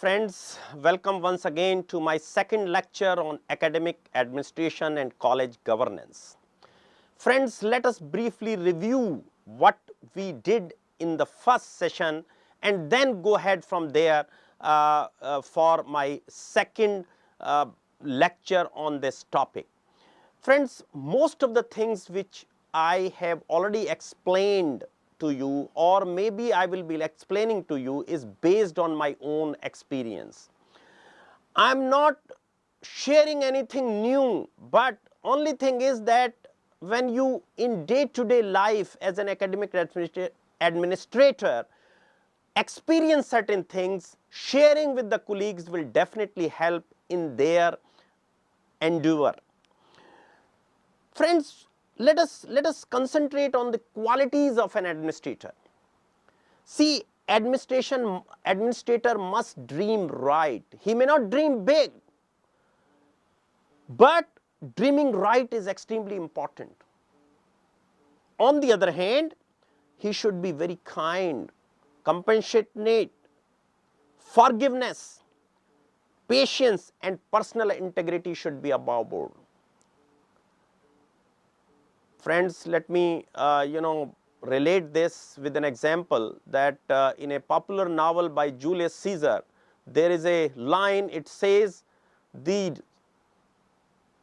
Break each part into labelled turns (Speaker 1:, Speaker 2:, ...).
Speaker 1: Friends, welcome once again to my second lecture on academic administration and college governance. Friends, let us briefly review what we did in the first session and then go ahead from there for my second lecture on this topic. Friends, most of the things which I have already explained to you, or maybe I will be explaining to you, is based on my own experience. I am not sharing anything new, but only thing is that when you in day-to-day life as an academic administrator experience certain things, sharing with the colleagues will definitely help in their endeavor. Friends, let us concentrate on the qualities of an administrator. See, administrator must dream right. He may not dream big, but dreaming right is extremely important. On the other hand, he should be very kind, compassionate, forgiveness, patience, and personal integrity should be above board. Friends, let me relate this with an example that in a popular novel by Julius Caesar, there is a line, it says, the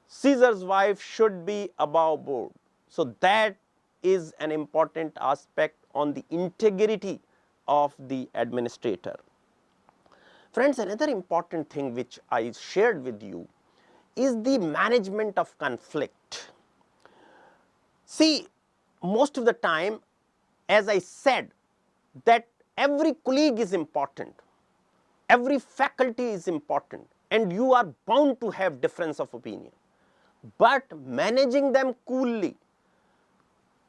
Speaker 1: Caesar's wife should be above board. So that is an important aspect on the integrity of the administrator. Friends, another important thing which I shared with you is the management of conflict. See, most of the time, as I said, that every colleague is important, every faculty is important, and you are bound to have difference of opinion. But managing them coolly,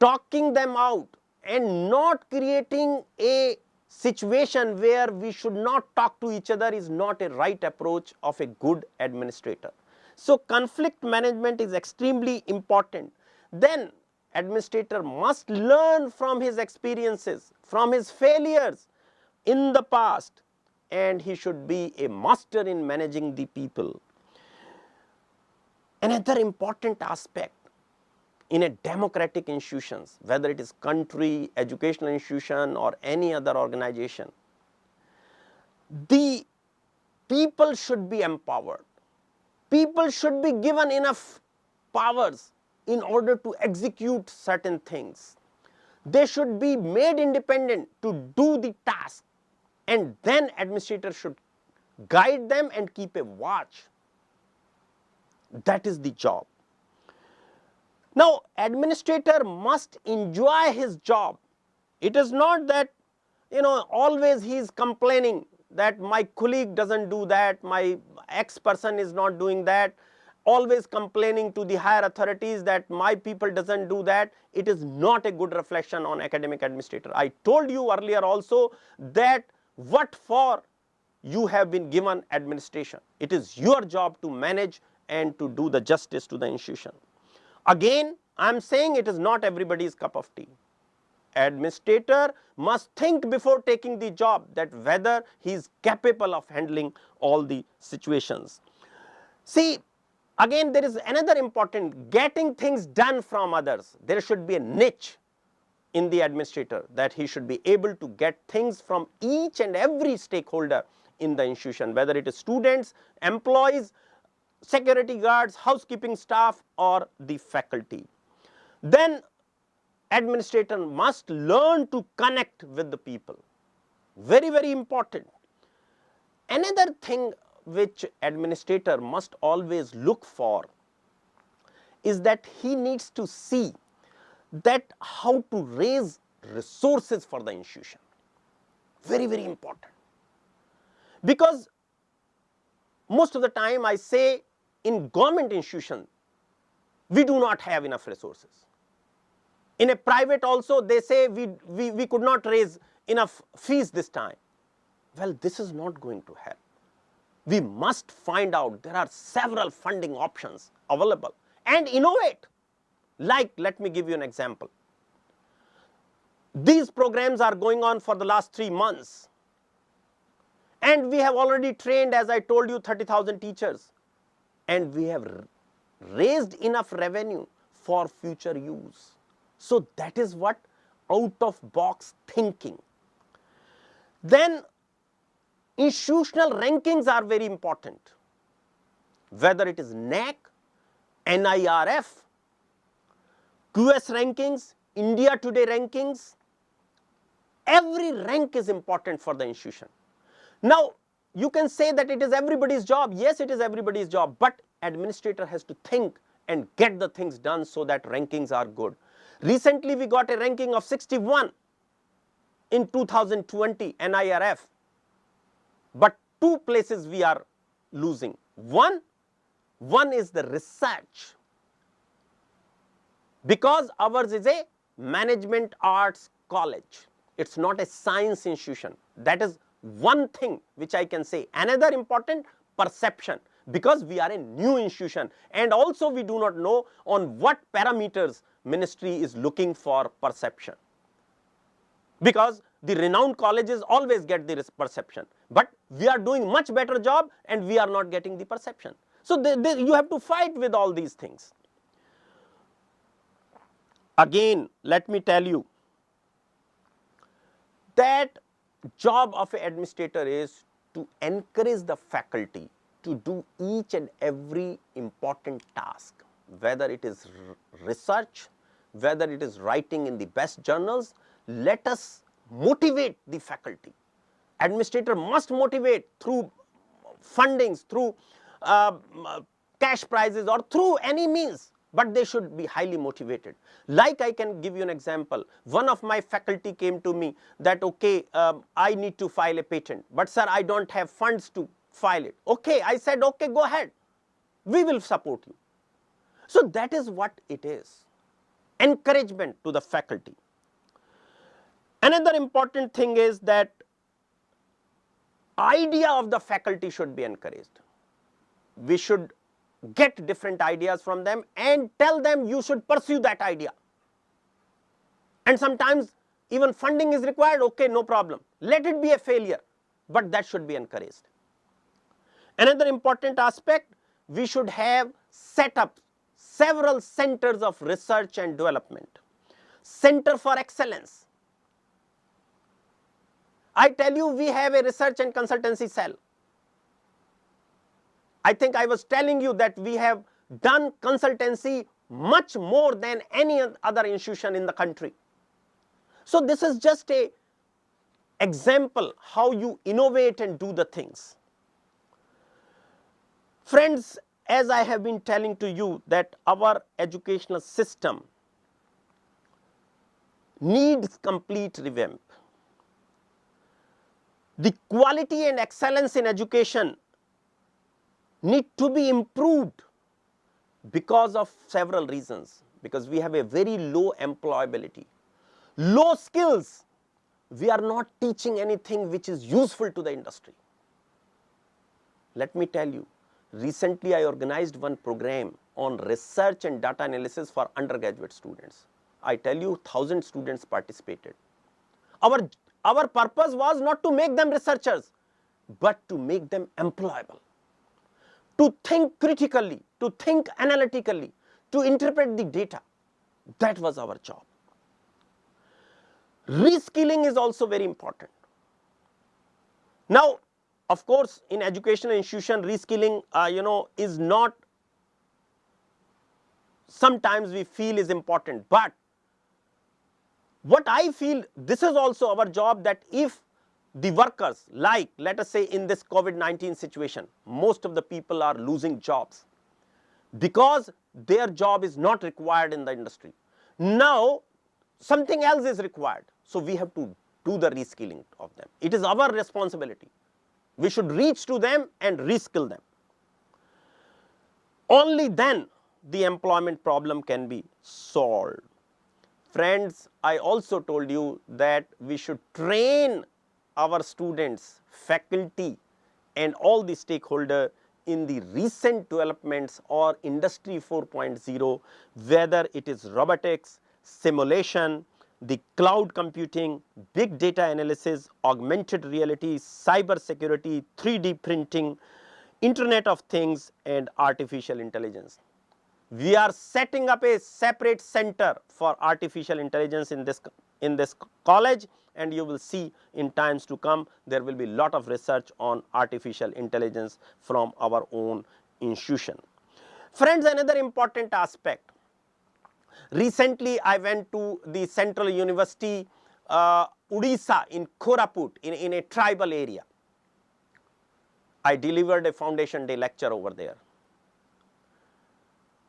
Speaker 1: talking them out, and not creating a situation where we should not talk to each other is not a right approach of a good administrator. So conflict management is extremely important. Then administrator must learn from his experiences, from his failures in the past, and he should be a master in managing the people. Another important aspect in a democratic institutions, whether it is country, educational institution, or any other organization, the people should be empowered. People should be given enough powers in order to execute certain things. They should be made independent to do the task, and then administrator should guide them and keep a watch. That is the job. Now, administrator must enjoy his job. It is not that always he is complaining that my colleague doesn't do that, my X person is not doing that, always complaining to the higher authorities that my people doesn't do that. It is not a good reflection on academic administrator. I told you earlier also that what for you have been given administration. It is your job to manage and to do the justice to the institution. Again, I am saying it is not everybody's cup of tea. Administrator must think before taking the job that whether he is capable of handling all the situations. See, again there is another important, getting things done from others. There should be a niche in the administrator that he should be able to get things from each and every stakeholder in the institution, whether it is students, employees, security guards, housekeeping staff, or the faculty. Then administrator must learn to connect with the people. Very, very important. Another thing which administrator must always look for is that he needs to see that how to raise resources for the institution. Very, very important. Because most of the time I say in government institution, we do not have enough resources. In a private also they say we could not raise enough fees this time. Well, this is not going to help. We must find out there are several funding options available and innovate. Like, let me give you an example. These programs are going on for the last 3 months. And we have already trained, as I told you, 30,000 teachers, and we have raised enough revenue for future use. So that is what out of box thinking. Then institutional rankings are very important, whether it is NAC, NIRF, QS rankings, India Today rankings. Every rank is important for the institution. Now, you can say that it is everybody's job. Yes, it is everybody's job, but administrator has to think and get the things done so that rankings are good. Recently, we got a ranking of 61 in 2020 NIRF, but two places we are losing. One is the research, because ours is a management arts college. It's not a science institution. That is one thing which I can say. Another important, perception, because we are a new institution, and also we do not know on what parameters ministry is looking for perception, because the renowned colleges always get the perception, but we are doing much better job and we are not getting the perception. So you have to fight with all these things. Again, let me tell you that job of an administrator is to encourage the faculty to do each and every important task, whether it is research, whether it is writing in the best journals. Let us motivate the faculty. Administrator must motivate through fundings, through cash prizes, or through any means, but they should be highly motivated. Like, I can give you an example. One of my faculty came to me that, okay, I need to file a patent, but sir, I don't have funds to file it. Okay, I said, okay, go ahead, we will support you. So that is what it is, encouragement to the faculty. Another important thing is that idea of the faculty should be encouraged. We should get different ideas from them and tell them you should pursue that idea. And sometimes even funding is required. Okay, no problem, let it be a failure, but that should be encouraged. Another important aspect, we should have set up several centers of research and development. Center for excellence. I tell you, we have a research and consultancy cell. I think I was telling you that we have done consultancy much more than any other institution in the country. So this is just a example how you innovate and do the things. Friends, as I have been telling to you that our educational system needs complete revamp. The quality and excellence in education need to be improved because of several reasons. Because we have a very low employability, low skills. We are not teaching anything which is useful to the industry. Let me tell you, recently I organized one program on research and data analysis for undergraduate students. I tell you, 1,000 students participated. Our purpose was not to make them researchers, but to make them employable, to think critically, to think analytically, to interpret the data. That was our job. Reskilling is also very important. Now, of course, in educational institution, reskilling, is not, sometimes we feel is important, but what I feel, this is also our job, that if the workers, like let us say in this COVID-19 situation, most of the people are losing jobs because their job is not required in the industry. Now something else is required, so we have to do the reskilling of them. It is our responsibility. We should reach to them and reskill them. Only then the employment problem can be solved. Friends, I also told you that we should train our students, faculty, and all the stakeholders in the recent developments or Industry 4.0, whether it is robotics, simulation, the cloud computing, big data analysis, augmented reality, cyber security, 3D printing, Internet of Things, and artificial intelligence. We are setting up a separate center for artificial intelligence in this college, and you will see in times to come there will be lot of research on artificial intelligence from our own institution. Friends, another important aspect. Recently, I went to the Central University, Odisha in Koraput, in a tribal area. I delivered a foundation day lecture over there.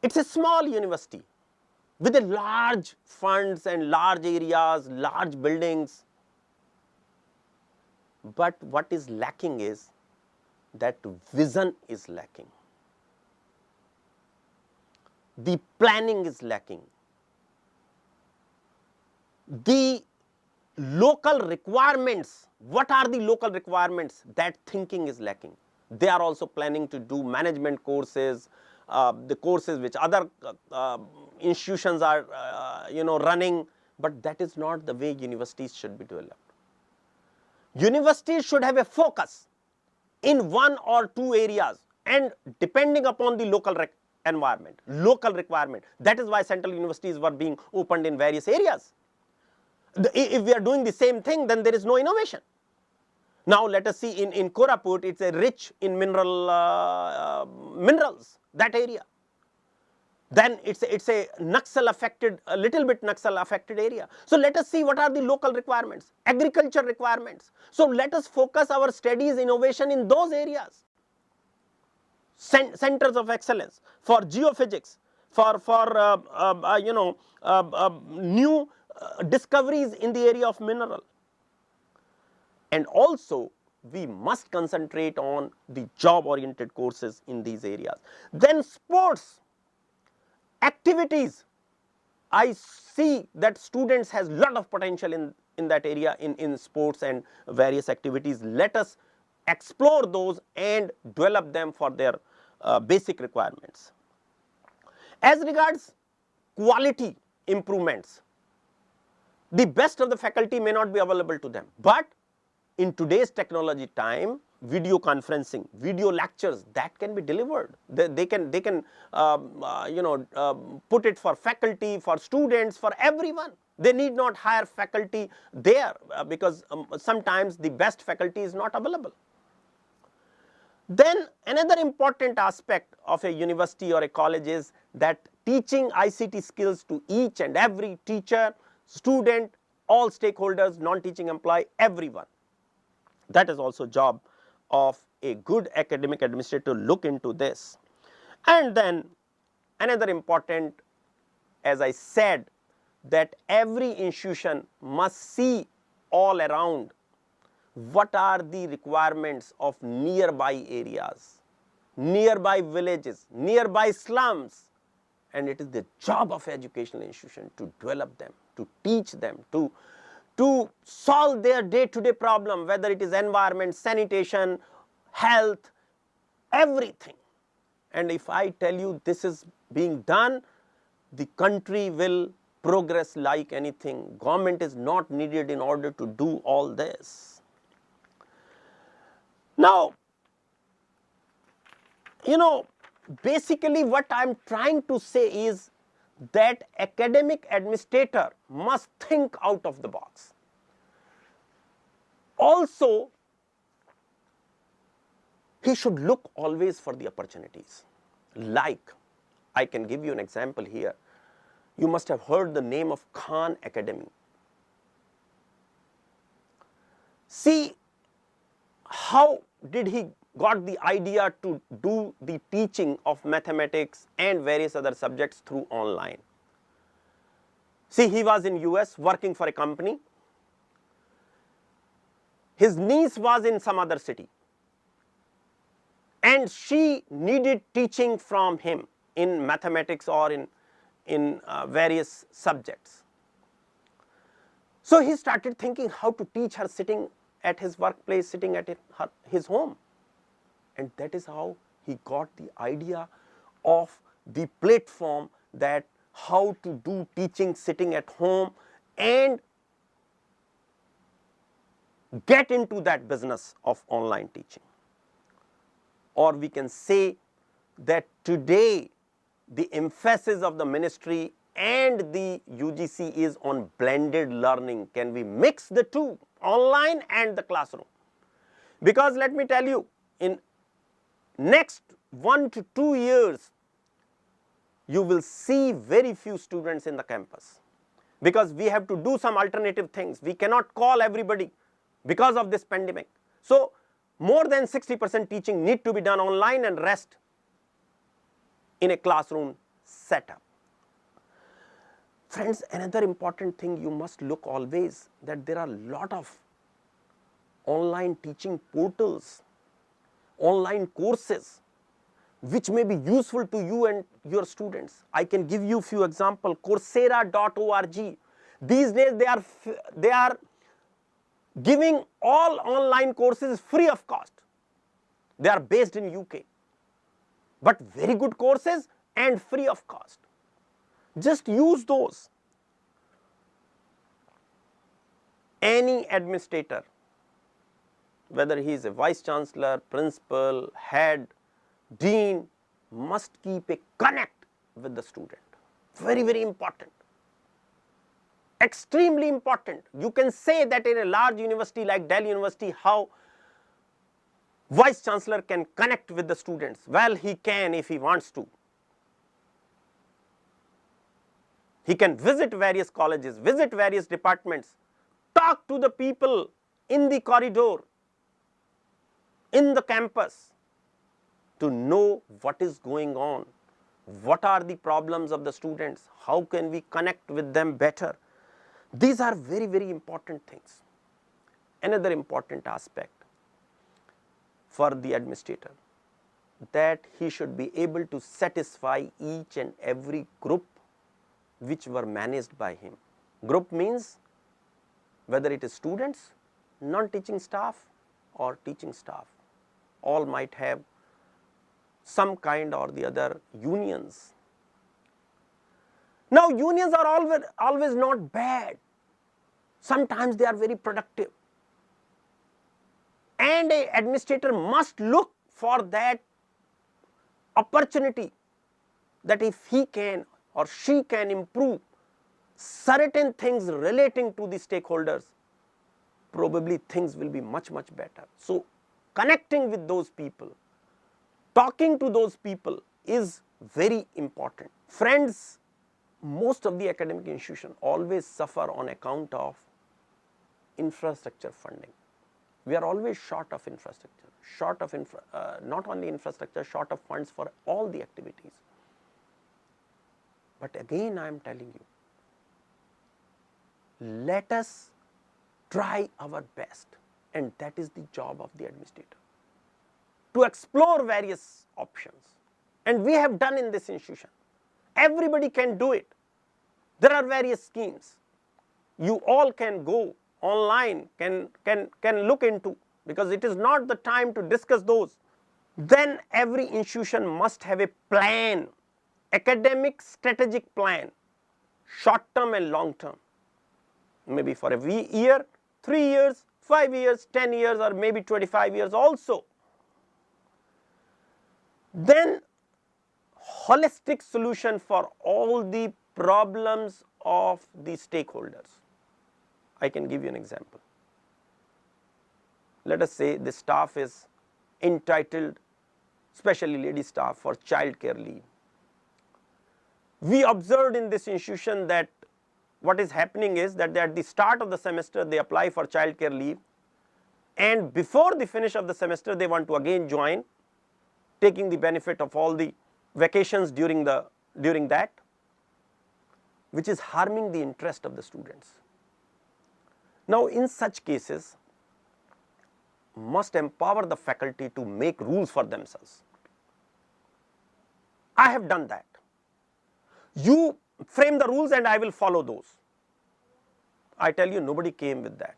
Speaker 1: It's a small university with a large funds and large areas, large buildings. But what is lacking is that vision is lacking. The planning is lacking. The local requirements, what are the local requirements? That thinking is lacking. They are also planning to do management courses, the courses which other institutions are running, but that is not the way universities should be developed. Universities should have a focus in one or two areas, and depending upon the local environment, local requirement. That is why central universities were being opened in various areas. If we are doing the same thing, then there is no innovation. Now let us see in Koraput, it's a rich in minerals, that area. Then it's a Naxal affected, a little bit Naxal affected area. So let us see what are the local requirements, agriculture requirements. So let us focus our studies, innovation in those areas. Centers of excellence for geophysics, for new discoveries in the area of mineral. And also we must concentrate on the job oriented courses in these areas. Then sports activities, I see that students has lot of potential in that area, in sports and various activities. Let us explore those and develop them for their basic requirements. As regards quality improvements, the best of the faculty may not be available to them, but in today's technology time, video conferencing, video lectures, that can be delivered. They can put it for faculty, for students, for everyone. They need not hire faculty there because sometimes the best faculty is not available. Then another important aspect of a university or a college is that teaching ICT skills to each and every teacher, student, all stakeholders, non-teaching employee, everyone. That is also job of a good academic administrator to look into this. And then another important, as I said, that every institution must see all around what are the requirements of nearby areas, nearby villages, nearby slums, and it is the job of educational institution to develop them, to teach them, to solve their day-to-day problem, whether it is environment, sanitation, health, everything. And if I tell you this is being done, the country will progress like anything. Government is not needed in order to do all this. Now, basically what I am trying to say is that academic administrator must think out of the box. Also, he should look always for the opportunities. Like, I can give you an example here. You must have heard the name of Khan Academy. See, how did he got the idea to do the teaching of mathematics and various other subjects through online? See, he was in US working for a company. His niece was in some other city, and she needed teaching from him in mathematics or in various subjects. So he started thinking how to teach her sitting at his workplace, sitting at his home. And that is how he got the idea of the platform, that how to do teaching sitting at home and get into that business of online teaching. Or we can say that today the emphasis of the ministry and the UGC is on blended learning. Can we mix the two, online and the classroom? Because let me tell you, in next 1 to 2 years, you will see very few students in the campus, because we have to do some alternative things. We cannot call everybody because of this pandemic. So more than 60% teaching need to be done online and rest in a classroom setup. Friends, another important thing you must look always, that there are a lot of online teaching portals, online courses which may be useful to you and your students. I can give you a few examples. Coursera.org. These days they are giving all online courses free of cost. They are based in UK, but very good courses and free of cost. Just use those. Any administrator, whether he is a vice chancellor, principal, head, dean, must keep a connect with the student. Very, very important. Extremely important. You can say that in a large university like Delhi University, how vice chancellor can connect with the students. Well, he can if he wants to. He can visit various colleges, visit various departments, talk to the people in the corridor, in the campus, to know what is going on, what are the problems of the students, how can we connect with them better. These are very, very important things. Another important aspect for the administrator, that he should be able to satisfy each and every group which were managed by him. Group means whether it is students, non-teaching staff or teaching staff, all might have some kind or the other unions. Now unions are always not bad. Sometimes they are very productive. And an administrator must look for that opportunity, that if he can or she can improve certain things relating to the stakeholders, probably things will be much, much better. So connecting with those people, talking to those people is very important. Friends, most of the academic institutions always suffer on account of infrastructure funding. We are always short of infrastructure, not only infrastructure, short of funds for all the activities. But again, I am telling you, let us try our best, and that is the job of the administrator, to explore various options. And we have done in this institution. Everybody can do it. There are various schemes. You all can go online, can look into, because it is not the time to discuss those. Then every institution must have a plan, academic strategic plan, short term and long term, maybe for a year, 3 years, 5 years, 10 years, or maybe 25 years also. Then holistic solution for all the problems of the stakeholders. I can give you an example. Let us say the staff is entitled, especially lady staff, for child care leave. We observed in this institution that what is happening is that at the start of the semester they apply for child care leave, and before the finish of the semester they want to again join, taking the benefit of all the vacations during that, which is harming the interest of the students. Now in such cases, must empower the faculty to make rules for themselves. I have done that. You frame the rules and I will follow those. I tell you, nobody came with that.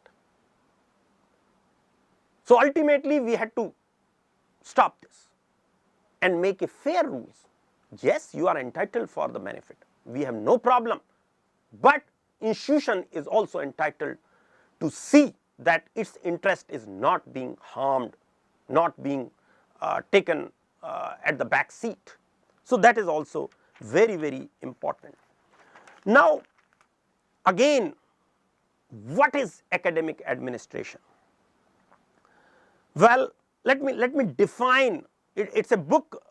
Speaker 1: So ultimately we had to stop this and make a fair rules. Yes, you are entitled for the benefit. We have no problem. But institution is also entitled to see that its interest is not being harmed, not being taken at the back seat. So, that is also very, very important. Now, again, what is academic administration? Well, let me define it. It's a book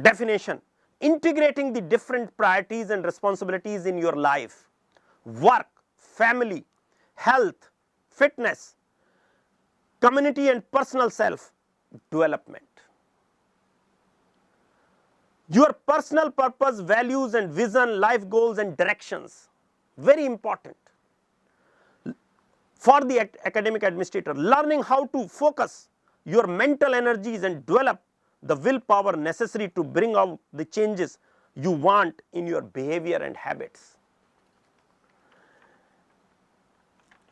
Speaker 1: definition: integrating the different priorities and responsibilities in your life: work, family, health, fitness, community and personal self development. Your personal purpose, values and vision, life goals and directions, very important for the academic administrator. Learning how to focus your mental energies and develop the willpower necessary to bring out the changes you want in your behavior and habits.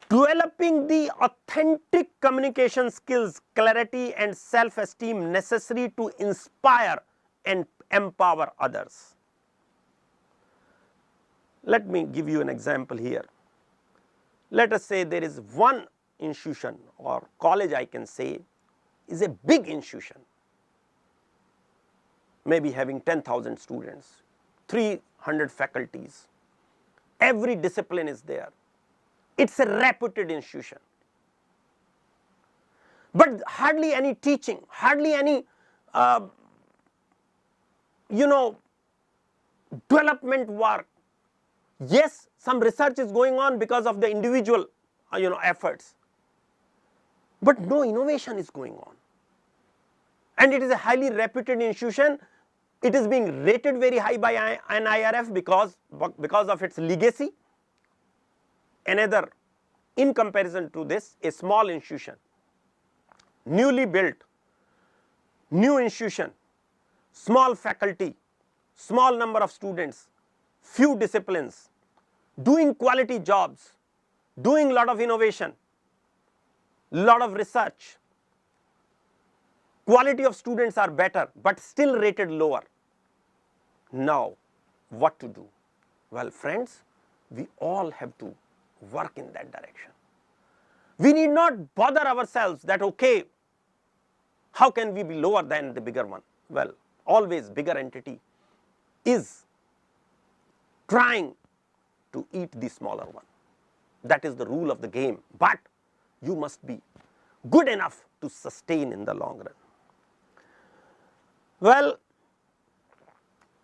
Speaker 1: Developing the authentic communication skills, clarity and self-esteem necessary to inspire and empower others. Let me give you an example here. Let us say there is one institution or college, I can say, is a big institution, maybe having 10,000 students, 300 faculties, every discipline is there. It is a reputed institution, but hardly any teaching, hardly any development work. Yes, some research is going on because of the individual efforts, but no innovation is going on, and it is a highly reputed institution. It is being rated very high by NIRF because of its legacy. Another, in comparison to this, a small institution, newly built, new institution, small faculty, small number of students, few disciplines, doing quality jobs, doing lot of innovation, lot of research. Quality of students are better, but still rated lower. Now, what to do? Well, friends, we all have to work in that direction. We need not bother ourselves that, okay, how can we be lower than the bigger one? Well, always bigger entity is trying to eat the smaller one. That is the rule of the game, but you must be good enough to sustain in the long run. Well,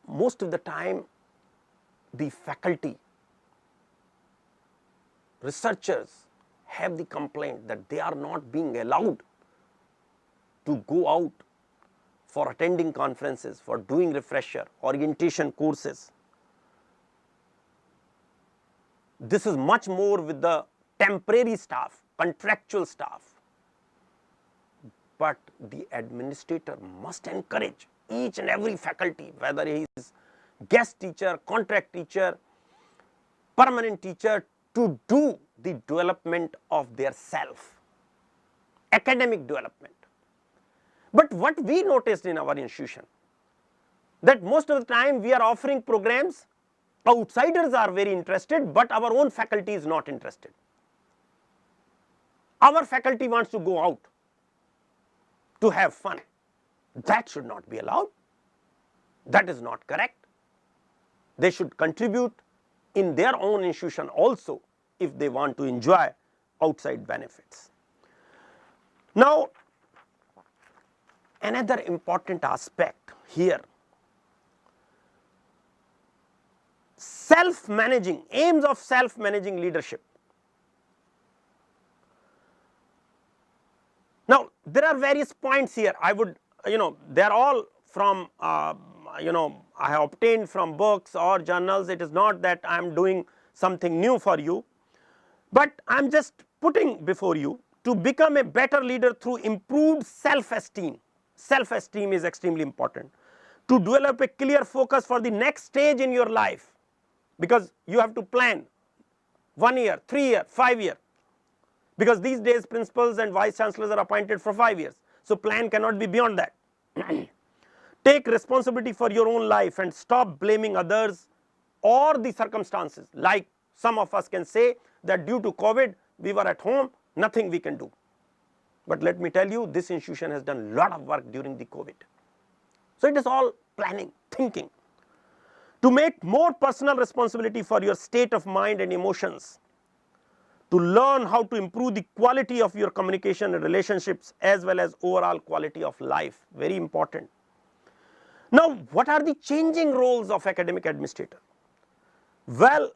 Speaker 1: most of the time the faculty, researchers have the complaint that they are not being allowed to go out for attending conferences, for doing refresher, orientation courses. This is much more with the temporary staff, contractual staff, but the administrator must encourage each and every faculty, whether he is guest teacher, contract teacher, permanent teacher, to do the development of their self, academic development. But what we noticed in our institution, that most of the time we are offering programs, outsiders are very interested, but our own faculty is not interested. Our faculty wants to go out to have fun. That should not be allowed. That is not correct. They should contribute in their own institution also if they want to enjoy outside benefits. Now, another important aspect here, self-managing, aims of self-managing leadership. Now, there are various points here. I would, they are all from, I have obtained from books or journals. It is not that I am doing something new for you, but I am just putting before you to become a better leader through improved self-esteem. Self-esteem is extremely important. To develop a clear focus for the next stage in your life, because you have to plan 1 year, 3 year, 5 year, because these days principals and vice chancellors are appointed for 5 years. So, plan cannot be beyond that. Take responsibility for your own life and stop blaming others or the circumstances. Like some of us can say that due to COVID, we were at home, nothing we can do. But let me tell you, this institution has done a lot of work during the COVID. So it is all planning, thinking. To make more personal responsibility for your state of mind and emotions, to learn how to improve the quality of your communication and relationships as well as overall quality of life, very important. Now, what are the changing roles of academic administrator? Well,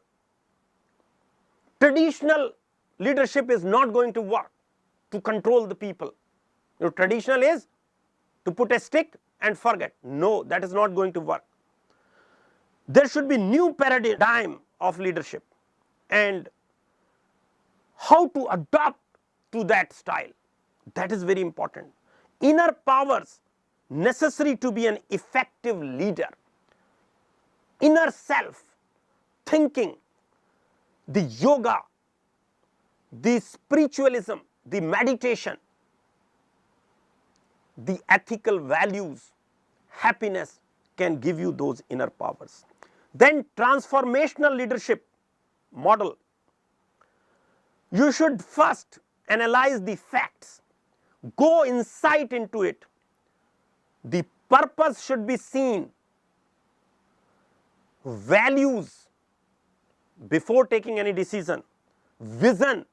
Speaker 1: traditional leadership is not going to work to control the people. Traditional is to put a stick and forget. No, that is not going to work. There should be new paradigm of leadership and how to adapt to that style. That is very important. Inner powers necessary to be an effective leader. Inner self, thinking, the yoga, the spiritualism, the meditation, the ethical values, happiness can give you those inner powers. Then transformational leadership model. You should first analyze the facts, go insight into it. The purpose should be seen, values before taking any decision, vision,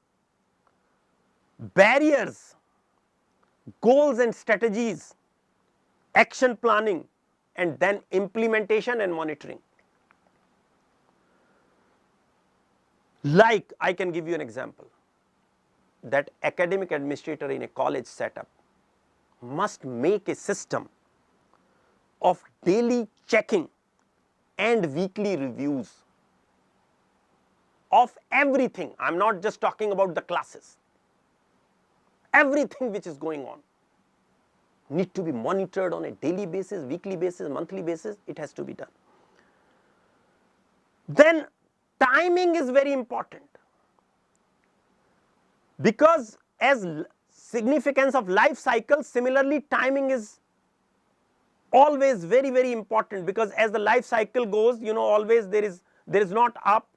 Speaker 1: barriers, goals and strategies, action planning, and then implementation and monitoring. Like I can give you an example, that academic administrator in a college setup must make a system of daily checking and weekly reviews of everything. I am not just talking about the classes. Everything which is going on need to be monitored on a daily basis, weekly basis, monthly basis. It has to be done. Then timing is very important, because as significance of life cycle, similarly timing is always very important, because as the life cycle goes, always there is not up,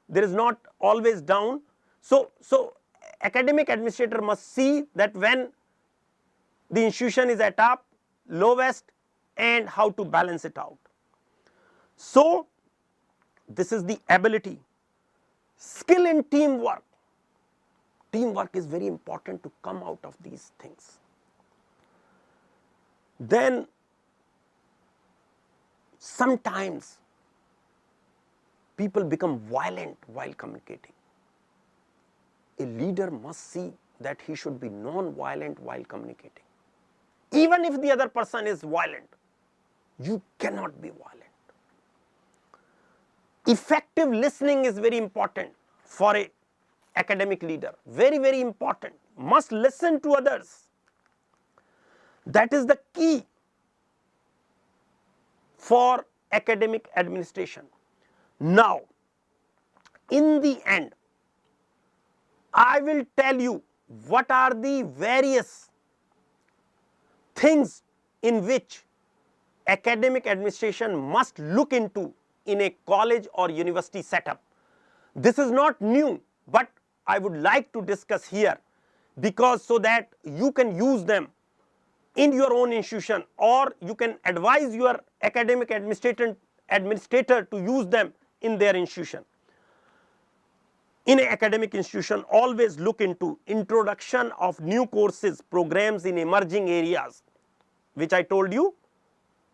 Speaker 1: there is not always down. So academic administrator must see that when the institution is at up, lowest, and how to balance it out. So this is the ability. Skill in teamwork. Teamwork is very important to come out of these things. Then sometimes people become violent while communicating. A leader must see that he should be non-violent while communicating. Even if the other person is violent, you cannot be violent. Effective listening is very important for a academic leader. Very important. Must listen to others. That is the key for academic administration. Now, in the end, I will tell you what are the various things in which academic administration must look into in a college or university setup. This is not new, but I would like to discuss here, because so that you can use them in your own institution, or you can advise your academic administrator to use them in their institution. In an academic institution, always look into introduction of new courses, programs in emerging areas, which I told you,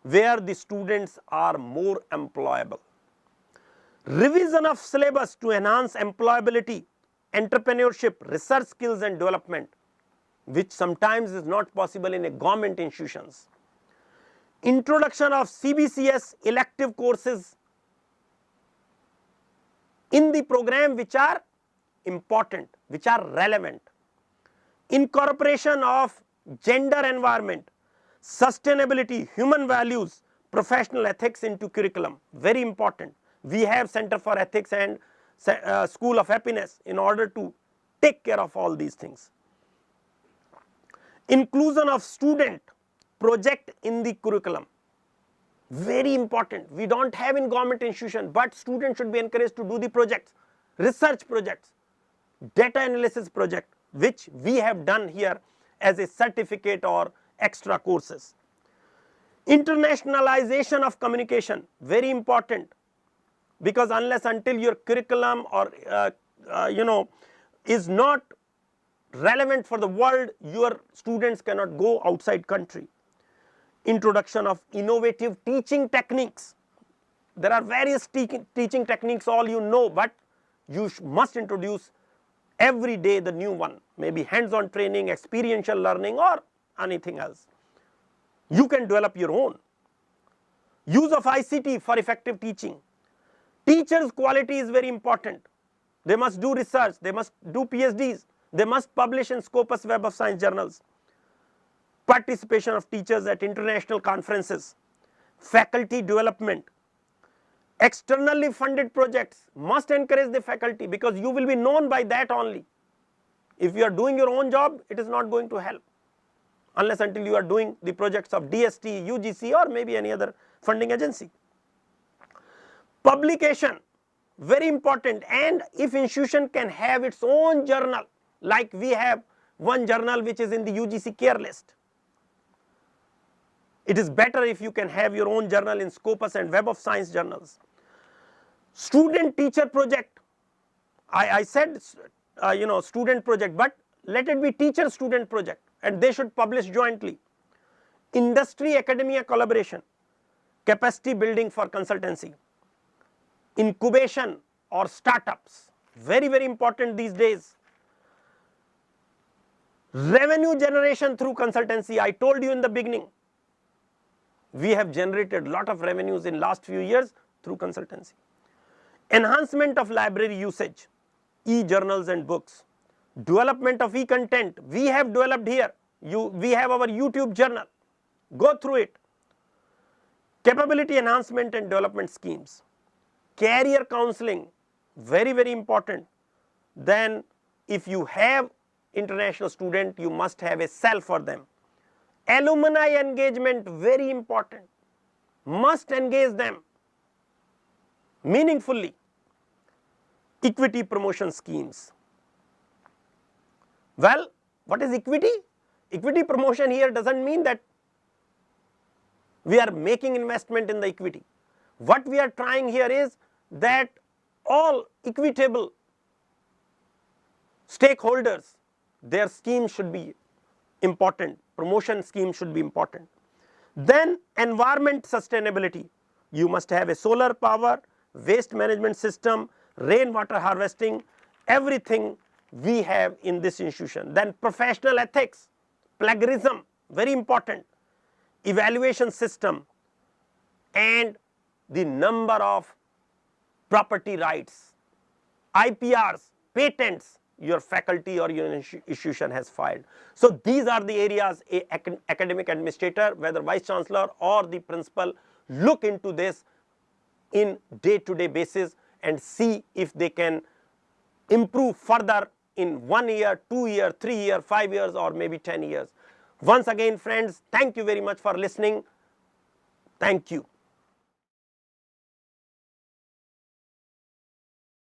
Speaker 1: where the students are more employable. Revision of syllabus to enhance employability, entrepreneurship, research skills and development, which sometimes is not possible in a government institutions. Introduction of CBCS elective courses in the program which are important, which are relevant. Incorporation of gender environment, sustainability, human values, professional ethics into curriculum, very important. We have Center for Ethics and School of Happiness in order to take care of all these things. Inclusion of student project in the curriculum. Very important. We don't have in government institution, but students should be encouraged to do the projects, research projects, data analysis project, which we have done here as a certificate or extra courses. Internationalization of communication, very important, because unless until your curriculum or is not relevant for the world, your students cannot go outside country. Introduction of innovative teaching techniques. There are various teaching techniques, all you know, but you must introduce every day the new one, maybe hands-on training, experiential learning, or anything else. You can develop your own. Use of ICT for effective teaching. Teachers' quality is very important. They must do research, they must do PhDs, they must publish in Scopus Web of Science journals. Participation of teachers at international conferences. Faculty development. Externally funded projects must encourage the faculty, because you will be known by that only. If you are doing your own job, it is not going to help, unless until you are doing the projects of DST, UGC, or maybe any other funding agency. Publication, very important, and if institution can have its own journal, like we have one journal which is in the UGC care list. It is better if you can have your own journal in Scopus and Web of Science journals. Student teacher project, I said student project, but let it be teacher student project, and they should publish jointly. Industry academia collaboration, capacity building for consultancy. Incubation or startups, very important these days. Revenue generation through consultancy, I told you in the beginning, we have generated lot of revenues in last few years through consultancy. Enhancement of library usage, e-journals and books. Development of e-content, we have developed here, we have our YouTube journal, go through it. Capability enhancement and development schemes. Career counseling, very important. Then if you have international student, you must have a cell for them. Alumni engagement, very important, must engage them meaningfully. Equity promotion schemes. Well, what is equity? Equity promotion here doesn't mean that we are making investment in the equity. What we are trying here is that all equitable stakeholders, their scheme should be important, promotion scheme should be important. Then environment sustainability, you must have a solar power, waste management system, rainwater harvesting, everything we have in this institution. Then professional ethics, plagiarism, very important, evaluation system, and the number of property rights, IPRs, patents your faculty or your institution has filed. So these are the areas a academic administrator, whether vice chancellor or the principal, look into this in day-to-day basis and see if they can improve further in 1 year, 2 year, 3 year, 5 years, or maybe 10 years. Once again, friends, thank you very much for listening. Thank you.